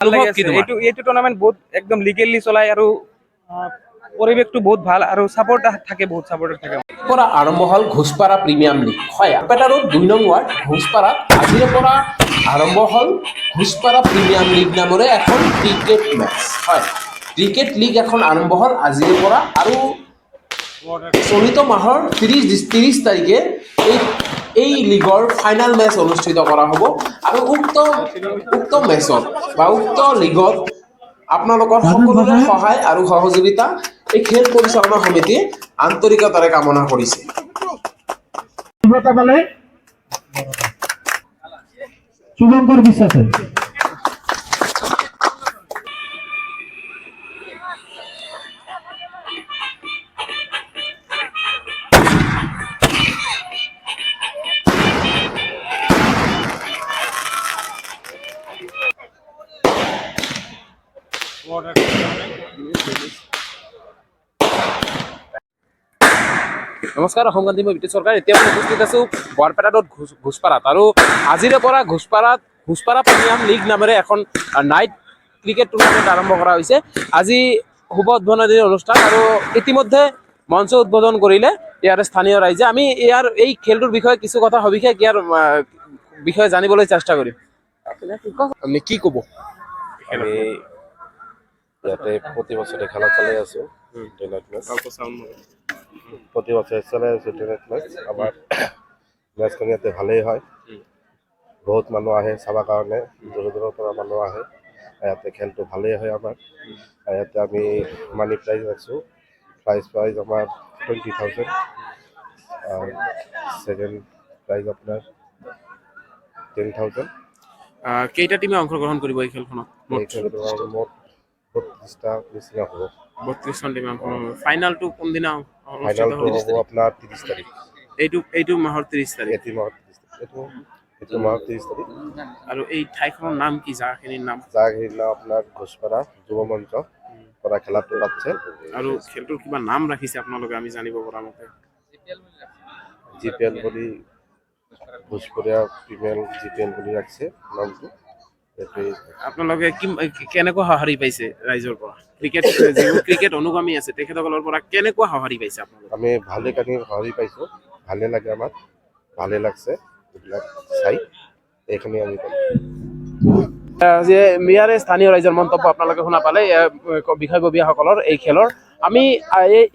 ভাল লাগি আছে এইটো টুৰ্নামেণ্ট বহুত একদম লিগেলি চলাই আৰু পৰিৱেশটো বহুত ভাল আৰু সাপোৰ্ট থাকে বহুত সাপোৰ্টাৰ থাকে পৰা আৰম্ভ হ'ল ঘোষপাৰা প্ৰিমিয়াম লীগ হয় বৰপেটা ৰোড ২ নং ৱাৰ্ড ঘোষপাৰাত আজিৰে পৰা আৰম্ভ হ'ল ঘোষপাৰা প্ৰিমিয়াম লীগ নামেৰে এখন ক্ৰিকেট মেচ হয় ক্ৰিকেট লীগ এখন আৰম্ভ হ'ল আজিৰে পৰা আৰু চলিত মাহৰ ৩০ তাৰিখে এই লীগৰ ফাইনাল মেচ অনুষ্ঠিত কৰা হ'ব আৰু উক্ত মেচত বা উক্ত লীগত আপোনালোকৰ সকলোৰে সহায় আৰু সহযোগিতা এই খেল পৰিচালনা সমিতিয়ে আন্তৰিকতাৰে কামনা কৰিছে শুভঙ্কৰ বিশ্বাসেৰ নমস্কাৰ অসমগান্ধী মই ব্ৰিটিছ চৰকাৰ এতিয়া মই উপস্থিত আছোঁ বৰপেটা ৰোড ঘোষপাৰাত আৰু আজিৰে পৰা ঘোষপাৰা প্ৰিমিয়াম লীগ নামেৰে এখন নাইট ক্ৰিকেট টুৰ্ণামেণ্ট আৰম্ভ কৰা হৈছে আজি শুভ উদ্বোধনী অনুষ্ঠান আৰু ইতিমধ্যে মঞ্চ উদ্বোধন কৰিলে ইয়াৰ স্থানীয় ৰাইজে আমি এই খেলটোৰ বিষয়ে কিছু কথা সবিশেষ ইয়াৰ বিষয়ে জানিবলৈ চেষ্টা কৰিম আপুনি কি ক'ব আমি ইয়াতে প্ৰতি বছৰে খেলা চলাই আছো প্ৰতি বছৰ চলে আছে টেনিস মেচ আমাৰ মেচখন ইয়াতে ভালেই হয় বহুত মানুহ আহে চাবৰ কাৰণে দূৰৰ দূৰৰ পৰা মানুহ আহে ইয়াতে খেলটো ভালেই হয় আমাৰ ইয়াতে আমি মানি প্ৰাইজ ৰাখছোঁ প্ৰাইজ আমাৰ 20,000 আৰু সেকেন্ড প্ৰাইজ আপোনাৰ 10,000 কেইটা টিমে অংশগ্ৰহণ কৰিব এই খেলখনত মুঠ 32টা নিচিনা হ'ব 32খন টিমে ফাইনালটো কোনদিনা ফাইনালটো হ'ব আপোনাৰ 30 তাৰিখ এইটো মাহৰ 30 তাৰিখ এইটো মাহৰ 30 তাৰিখ আৰু এই ঠাইখনৰ নাম কি জাগাখিনিৰ নাম আপোনাৰ ঘোষপাৰা যুৱ মঞ্চ পৰা খেলাটো পাচ্ছে আৰু খেলটোৰ কিবা নাম ৰাখিছে আপোনালোকে আমি জানিব পৰা মতে জিপিএল বুলি ঘোষপাৰা প্ৰিমিয়াম জিপিএল বুলি ৰাখিছে নামটো আপোনালোকে কেনেকুৱা সঁহাৰি পাইছে ৰাইজৰ পৰা ক্ৰিকেট অনুগামী আছে তেখেতসকলৰ পৰা কেনেকুৱা সঁহাৰি পাইছে আপোনালোকে আমি ভালে কানি সঁহাৰি পাইছোঁ ভালে লাগে আমাক ভালে লাগছে এইবিলাক চাই এইখিনি আমি যে মিয়াৰে স্থানীয় ৰাইজৰ মন্তব্য আপোনালোকে শুনা পালে বিষয়ববীয়াসকলৰ এই খেলৰ আমি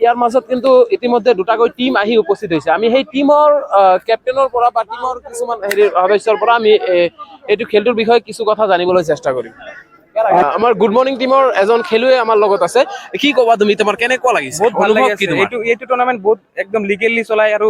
ইয়াৰ মাজত কিন্তু ইতিমধ্যে দুটাকৈ টিম আহি উপস্থিত হৈছে আমি সেই টিমৰ কেপ্টেইনৰ পৰা বা টিমৰ কিছুমান সদস্যৰ পৰা আমি এইটো খেলটোৰ বিষয়ে কিছু কথা জানিবলৈ চেষ্টা কৰিম আমাৰ গুড মৰ্নিং টিমৰ এজন খেলুৱৈ আমাৰ লগত আছে কি ক'বা তুমি তোমাৰ কেনেকুৱা লাগিছে বহুত ভাল লাগি আছে এইটো টুৰ্নামেণ্ট বহুত একদম লিগেলি চলাই আৰু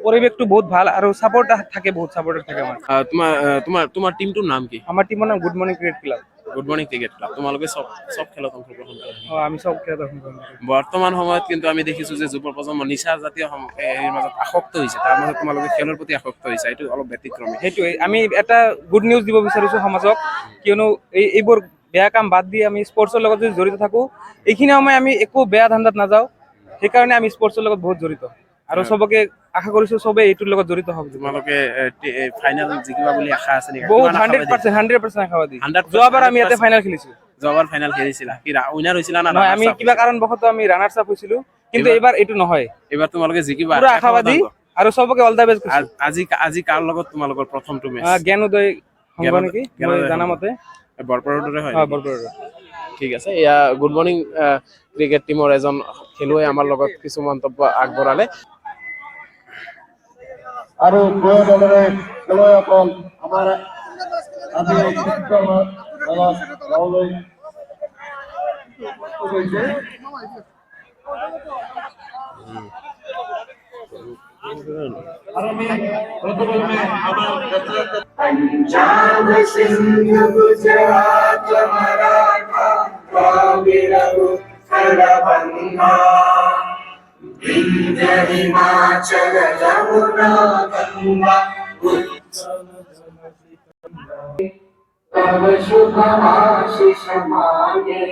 পৰিৱেশটো বহুত ভাল আৰু সাপোৰ্ট থাকে বহুত সাপোৰ্টাৰ থাকে আমাৰ তোমাৰ টিমটোৰ নাম কি আমাৰ টিমৰ নাম good morning cricket club good morning cricket club তোমালোকে সব খেলত অংশগ্ৰহণ কৰা আমি সব খেলত অংশগ্ৰহণ কৰোঁ বৰ্তমান সময়ত কিন্তু আমি দেখিছো যে যুৱ প্ৰজন্ম নিচা জাতীয় হেৰিৰ মাজত আসক্ত হৈছে তাৰ মাজত তোমালোকে খেলৰ প্ৰতি আসক্ত হৈছে এইটো অলপ ব্যতিক্ৰমী সেইটোৱে আমি এটা গুড নিউজ দিব বিচাৰিছো সমাজক কিয়নো এইবোৰ বেয়া কাম বাদ দি আমি স্পৰ্টছৰ লগত যদি জড়িত থাকো এইখিনি সময় আমি একো বেয়া ধান্দাত নাযাওঁ সেইকাৰণে আমি স্পৰ্টছৰ লগত বহুত জড়িত আৰু সবকে আশা কৰিছো সবে এইটোৰ লগত জড়িত হওক তোমালোকে ফাইনাল জিকিবা বুলি আশা আছে নেকি বহুত 100% আশাবাদী যোৱাবাৰ আমি ইয়াতে ফাইনাল খেলিছো যোৱাবাৰ ফাইনাল খেলিছিলা কি উইনাৰ হৈছিলা না নহয় আমি কিবা কাৰণবশত আমি ৰানাৰ্ছ আপ হৈছিলো কিন্তু এইবাৰ এইটো নহয় এইবাৰ তোমালোকে জিকিবা পুৰা আশাবাদী আৰু সবকে অল দা বেষ্ট আজি কাৰ লগত তোমালোকৰ প্ৰথমটো মেচ জ্ঞানোদয় সংঘ নেকি মই জানামতে বৰপেটাৰে হয় বৰপেটা ঠিক আছে এয়া গুড মৰ্নিং ক্ৰিকেট টিমৰ এজন খেলুৱৈ আমাৰ লগত কিছু মন্তব্য আগবঢ়ালে আৰু দুয়ো দলৰে খেলুৱৈসকল আমাৰ আজি গাঁৱলৈ पंजाब सिंध गुजरात मराठा द्राविड़ उत्कल बंगा विंध्य हिमाचल यमुना गंगा तव शुभ आशीष मांगे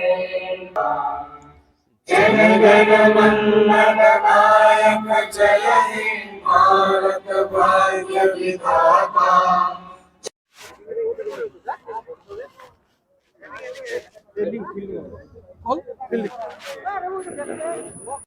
जन गण मन नायक जय हे भारत भाग्य विधाता